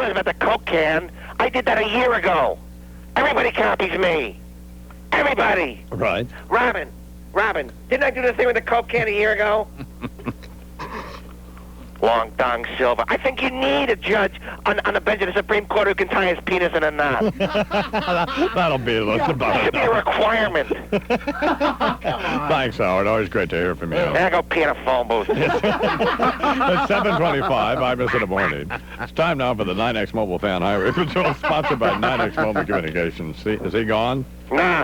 realize about the Coke can. I did that a year ago. Everybody copies me. Everybody. Right. Robin, didn't I do the thing with the Coke can a year ago? Long Dong Silver. I think you need a judge on the bench of the Supreme Court who can tie his penis in a knot. That'll be that's about It should be a requirement. Thanks, Howard. Always great to hear from you. Now go pee in a phone booth. It's 7:25. I'm Imus in the morning. It's time now for the 9X Mobile Fan Highway Patrol, sponsored by 9X Mobile Communications. See, is he gone? Nah.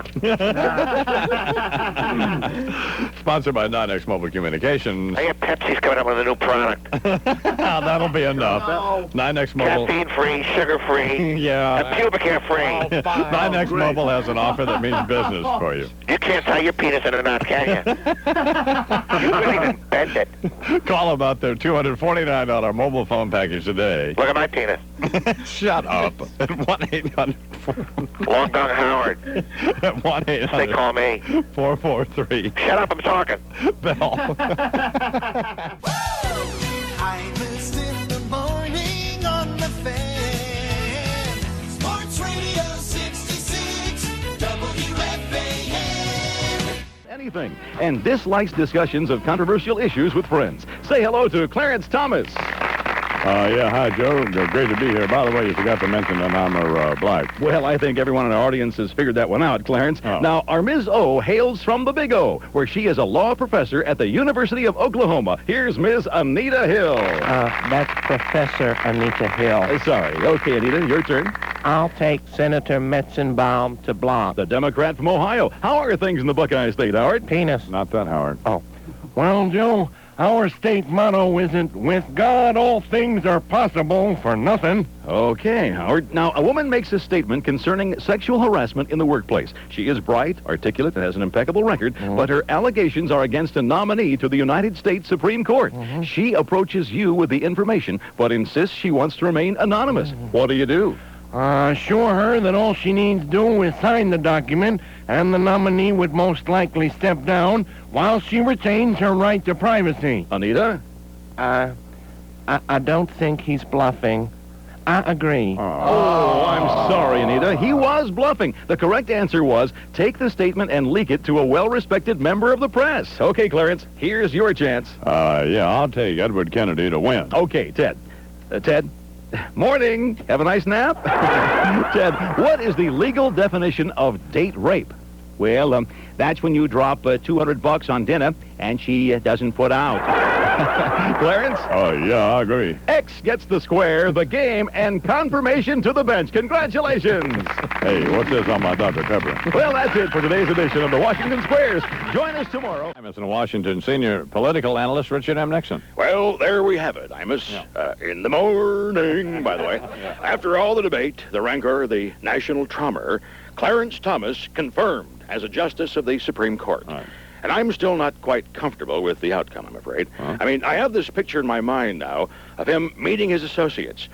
Sponsored by 9X Mobile Communications. I hear Pepsi's coming up with a new product. That'll be enough. 9X Mobile. Caffeine-free, sugar-free, Yeah. and pubic hair-free. 9X Mobile has an offer that means business for you. You can't tie your penis in a knot, can you? You couldn't even bend it. Call about their $249 mobile phone package today. Look at my penis. Shut up. At 1-800. Long Dong Howard. At 1-800. They call me. 443. Shut up, I'm talking. Bell. Imus in the morning on the Fan. Sports Radio 66, WFAN. Anything, and dislikes discussions of controversial issues with friends. Say hello to Clarence Thomas. Yeah, hi, Joe. Great to be here. By the way, you forgot to mention that I'm black. Well, I think everyone in our audience has figured that one out, Clarence. Oh. Now, our Ms. O hails from the Big O, where she is a law professor at the University of Oklahoma. Here's Ms. Anita Hill. That's Professor Anita Hill. Sorry. Okay, Anita, your turn. I'll take Senator Metzenbaum to block. The Democrat from Ohio. How are things in the Buckeye State, Howard? Penis. Not that, Howard. Oh. Well, Joe, our state motto isn't, with God all things are possible for nothing. Okay, Howard. Now, a woman makes a statement concerning sexual harassment in the workplace. She is bright, articulate, and has an impeccable record, but her allegations are against a nominee to the United States Supreme Court. She approaches you with the information, but insists she wants to remain anonymous. What do you do? Assure her that all she needs to do is sign the document, and the nominee would most likely step down while she retains her right to privacy. Anita? I don't think he's bluffing. I agree. Oh, I'm sorry, Anita. He was bluffing. The correct answer was take the statement and leak it to a well-respected member of the press. Okay, Clarence, here's your chance. Yeah, I'll take Edward Kennedy to win. Okay, Ted. Ted? Morning. Have a nice nap? Ted, what is the legal definition of date rape? Well, that's when you drop $200 on dinner and she doesn't put out. Clarence? Oh, yeah, I agree. X gets the square, the game, and confirmation to the bench. Congratulations. Hey, what's this on my Dr. Pepper? Well, that's it for today's edition of the Washington Squares. Join us tomorrow. I'm in Washington, senior political analyst Richard M. Nixon. Well, there we have it, Imus. In the morning, by the way. After all the debate, the rancor, the national trauma, Clarence Thomas confirmed as a justice of the Supreme Court. Right. And I'm still not quite comfortable with the outcome, I'm afraid. Huh? I mean, I have this picture in my mind now of him meeting his associates.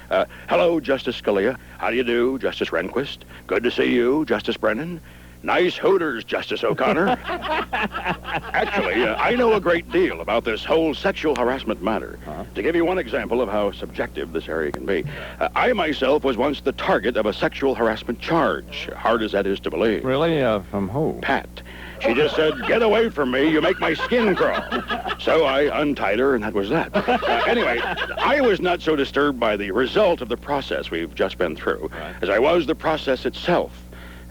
Hello, Justice Scalia. How do you do, Justice Rehnquist? Good to see you, Justice Brennan. Nice hooters, Justice O'Connor. Actually, I know a great deal about this whole sexual harassment matter. To give you one example of how subjective this area can be, I myself was once the target of a sexual harassment charge, hard as that is to believe. Really? From who? Pat. She just said, "Get away from me, you make my skin crawl." So I untied her, and that was that. Anyway, I was not so disturbed by the result of the process we've just been through as I was the process itself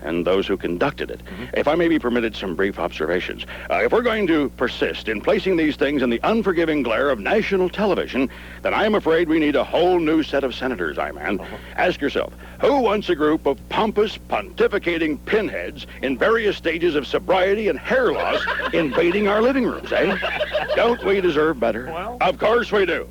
and those who conducted it. If I may be permitted some brief observations. If we're going to persist in placing these things in the unforgiving glare of national television, then I'm afraid we need a whole new set of senators, man. Ask yourself, who wants a group of pompous, pontificating pinheads in various stages of sobriety and hair loss invading our living rooms, eh? Don't we deserve better? Of course we do.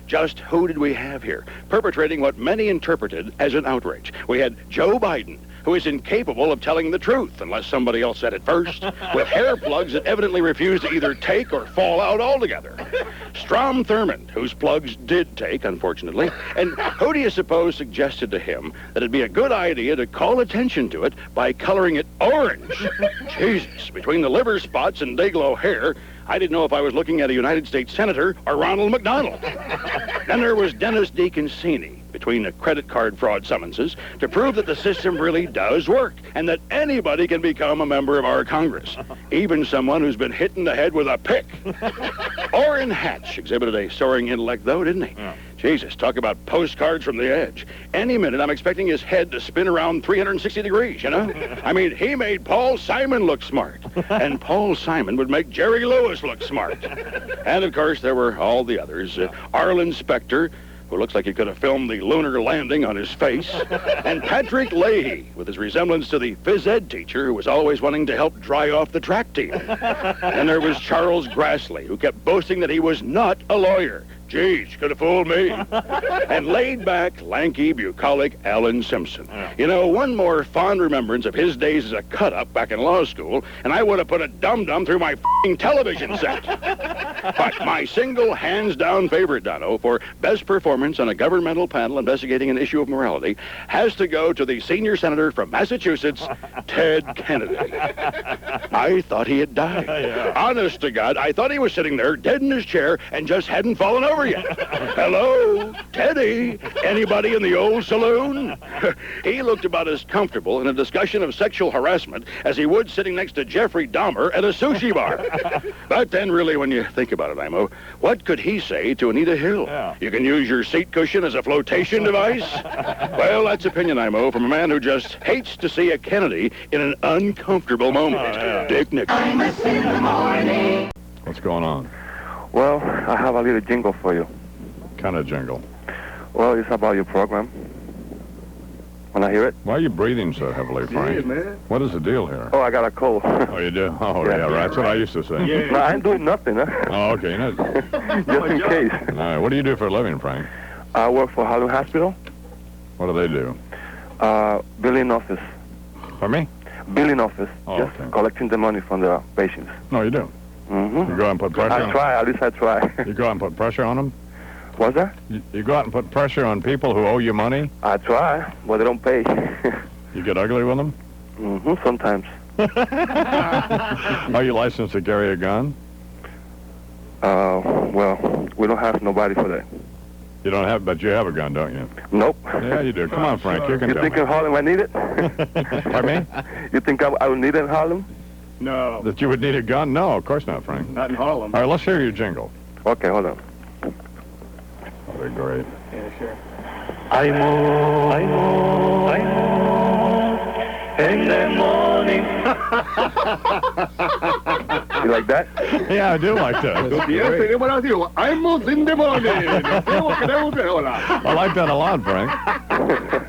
Just who did we have here, perpetrating what many interpreted as an outrage? We had Joe Biden, who is incapable of telling the truth unless somebody else said it first, with hair plugs that evidently refuse to either take or fall out altogether. Strom Thurmond, whose plugs did take, unfortunately. And who do you suppose suggested to him that it'd be a good idea to call attention to it by coloring it orange? Jesus, between the liver spots and day-glow hair, I didn't know if I was looking at a United States Senator or Ronald McDonald. Then there was Dennis DeConcini. between credit card fraud summonses to prove that the system really does work and that anybody can become a member of our Congress, even someone who's been hit in the head with a pick. Orrin Hatch exhibited a soaring intellect, though, didn't he? Yeah. Jesus, talk about postcards from the edge. Any minute, I'm expecting his head to spin around 360 degrees, you know? I mean, he made Paul Simon look smart, and Paul Simon would make Jerry Lewis look smart. And, of course, there were all the others. Arlen Specter, who looks like he could have filmed the lunar landing on his face, and Patrick Leahy, with his resemblance to the phys ed teacher who was always wanting to help dry off the track team. And there was Charles Grassley, who kept boasting that he was not a lawyer. Geez, could have fooled me. And laid-back, lanky, bucolic Alan Simpson. You know, one more fond remembrance of his days as a cut-up back in law school, and I would have put a dum-dum through my f***ing television set. But my single, hands-down favorite, Dono, for best performance on a governmental panel investigating an issue of morality has to go to the senior senator from Massachusetts, Ted Kennedy. I thought he had died. Honest to God, I thought he was sitting there, dead in his chair, and just hadn't fallen over yet. Hello, Teddy. Anybody in the old saloon? He looked about as comfortable in a discussion of sexual harassment as he would sitting next to Jeffrey Dahmer at a sushi bar. But then really, when you think about it, Imo, what could he say to Anita Hill? You can use your seat cushion as a flotation device? Well, that's opinion, Imo, from a man who just hates to see a Kennedy in an uncomfortable moment. Dick Nixon. What's going on? Well, I have a little jingle for you. Kind of jingle. Well, it's about your program. Wanna hear it? Why are you breathing so heavily, Frank? Yeah, man. What is the deal here? Oh, I got a cold. Oh, you do? Oh, Yeah. yeah, right. That's what I used to say. No, I ain't doing nothing, huh? Oh, okay. You know, Just in case. all right, what do you do for a living, Frank? I work for Harlem Hospital. What do they do? Billing office. For me? Billing office. Oh, Just okay. collecting the money from the patients. No, you do. Mm-hmm. You go out and put pressure I on try, at least I try. You go out and put pressure on them? What's that? You go out and put pressure on people who owe you money? I try, but they don't pay. You get ugly with them? Mm-hmm, sometimes. Are you licensed to carry a gun? Well, we don't have nobody for that. You don't have, but you have a gun, don't you? Nope. Yeah, you do. Come on, Frank, you can You tell think me. in Harlem I need it? Pardon me? You think I would need it in Harlem? No, That you would need a gun? No, of course not, Frank. not in Harlem. All right, let's hear your jingle. Okay, hold on. That'd be great. Yeah, sure. I'm in the morning. You like that? Yeah, I do like that. That's Yes, great. señor Palacio. I'm in the morning. I like that a lot, Frank.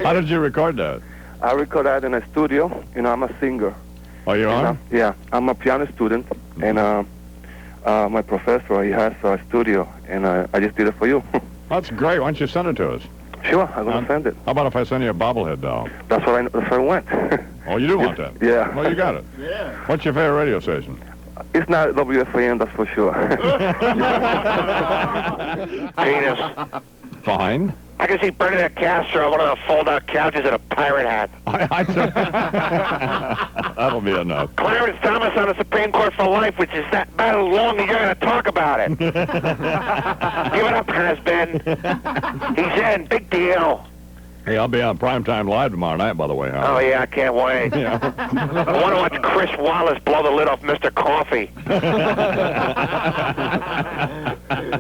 How did you record that? I record that in a studio. You know, I'm a singer. Oh, you And, are? yeah, I'm a piano student, and my professor, he has a studio, and I just did it for you. That's great. Why don't you send it to us? Sure, I'm gonna send it. How about if I send you a bobblehead doll? That's what I went. Oh, you do want that? Yeah. Well, you got it. Yeah. What's your favorite radio station? It's not WFAN, that's for sure. Penis. Fine. I can see Bernadette Castro on one of the fold-out couches in a pirate hat. That'll be enough. Clarence Thomas on the Supreme Court for life, which is that battle long that you're going to talk about it. Give it up, has-been. He's in. Big deal. Hey, I'll be on Primetime Live tomorrow night, by the way, Oh, Howard. yeah, I can't wait. Yeah. I want to watch Chris Wallace blow the lid off Mr. Coffee.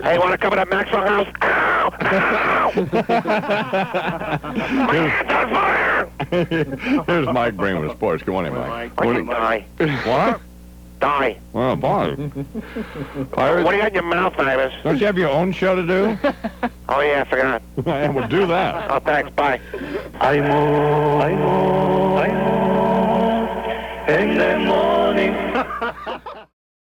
Hey, want to come to that Maxwell house? Ow! Ow! My hand's on fire! Here's Mike Green with sports. Good morning, Mike. Why don't you die? What? Die. Well, boy. What do you got in your mouth, Imus? Don't you have your own show to do? Oh, yeah, I forgot. Yeah, well, do that. Oh, thanks. Bye. I'm in the morning.